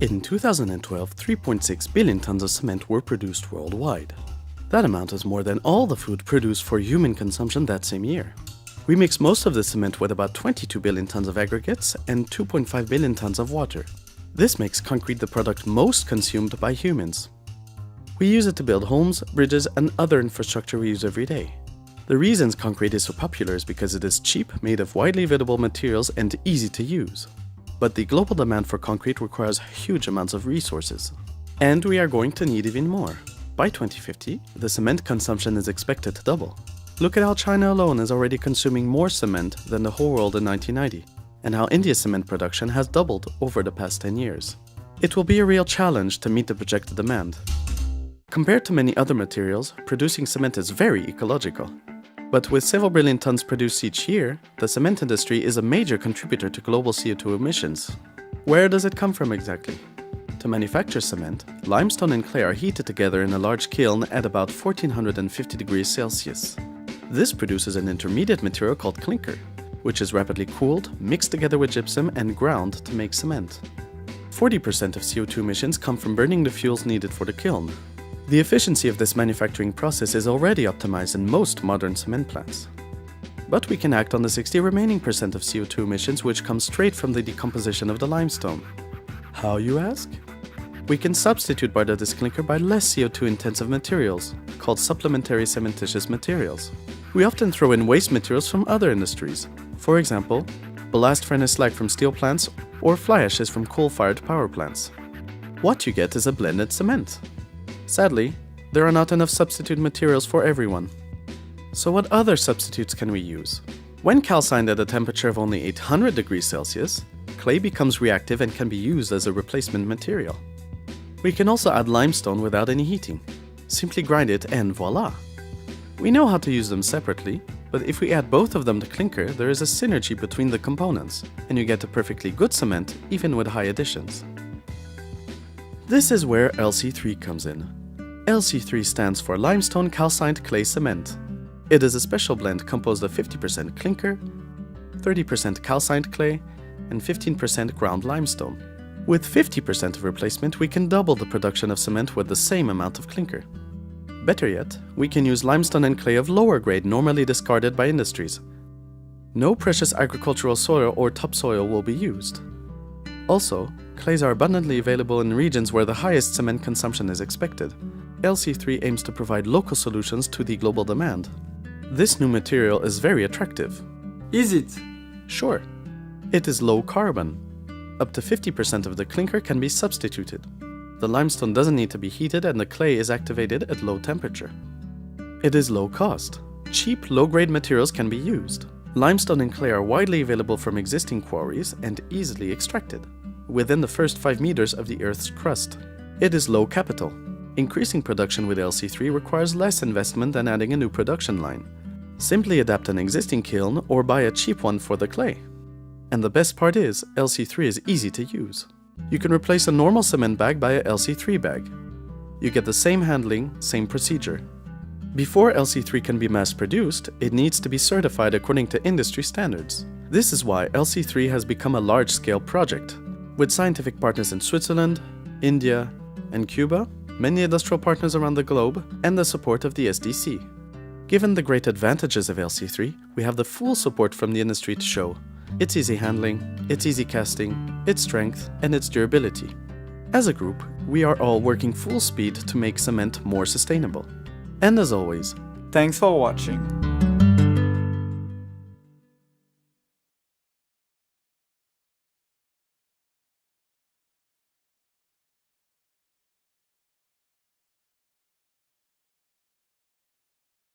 In 2012, 3.6 billion tons of cement were produced worldwide. That amount is more than all the food produced for human consumption that same year. We mix most of the cement with about 22 billion tons of aggregates and 2.5 billion tons of water. This makes concrete the product most consumed by humans. We use it to build homes, bridges, and other infrastructure we use every day. The reasons concrete is so popular is because it is cheap, made of widely available materials, and easy to use. But the global demand for concrete requires huge amounts of resources. And we are going to need even more. By 2050, the cement consumption is expected to double. Look at how China alone is already consuming more cement than the whole world in 1990, and how India's cement production has doubled over the past 10 years. It will be a real challenge to meet the projected demand. Compared to many other materials, producing cement is very ecological. But with several billion tons produced each year, the cement industry is a major contributor to global CO2 emissions. Where does it come from exactly? To manufacture cement, limestone and clay are heated together in a large kiln at about 1450 degrees Celsius. This produces an intermediate material called clinker, which is rapidly cooled, mixed together with gypsum, and ground to make cement. 40% of CO2 emissions come from burning the fuels needed for the kiln. The efficiency of this manufacturing process is already optimized in most modern cement plants. But we can act on the 60 remaining percent of CO2 emissions which come straight from the decomposition of the limestone. How, you ask? We can substitute part of this clinker by less CO2-intensive materials, called supplementary cementitious materials. We often throw in waste materials from other industries. For example, blast furnace slag from steel plants or fly ashes from coal-fired power plants. What you get is a blended cement. Sadly, there are not enough substitute materials for everyone. So what other substitutes can we use? When calcined at a temperature of only 800 degrees Celsius, clay becomes reactive and can be used as a replacement material. We can also add limestone without any heating. Simply grind it and voila! We know how to use them separately, but if we add both of them to clinker, there is a synergy between the components, and you get a perfectly good cement even with high additions. This is where LC3 comes in. LC3 stands for Limestone Calcined Clay Cement. It is a special blend composed of 50% clinker, 30% calcined clay, and 15% ground limestone. With 50% of replacement, we can double the production of cement with the same amount of clinker. Better yet, we can use limestone and clay of lower grade normally discarded by industries. No precious agricultural soil or topsoil will be used. Also, clays are abundantly available in regions where the highest cement consumption is expected. LC3 aims to provide local solutions to the global demand. This new material is very attractive. Is it? Sure. It is low carbon. Up to 50% of the clinker can be substituted. The limestone doesn't need to be heated and the clay is activated at low temperature. It is low cost. Cheap, low-grade materials can be used. Limestone and clay are widely available from existing quarries and easily extracted, within the first 5 meters of the Earth's crust. It is low capital. Increasing production with LC3 requires less investment than adding a new production line. Simply adapt an existing kiln or buy a cheap one for the clay. And the best part is, LC3 is easy to use. You can replace a normal cement bag by a LC3 bag. You get the same handling, same procedure. Before LC3 can be mass-produced, it needs to be certified according to industry standards. This is why LC3 has become a large-scale project. With scientific partners in Switzerland, India, and Cuba, many industrial partners around the globe, and the support of the SDC. Given the great advantages of LC3, we have the full support from the industry to show its easy handling, its easy casting, its strength, and its durability. As a group, we are all working full speed to make cement more sustainable. And as always, Thanks for watching.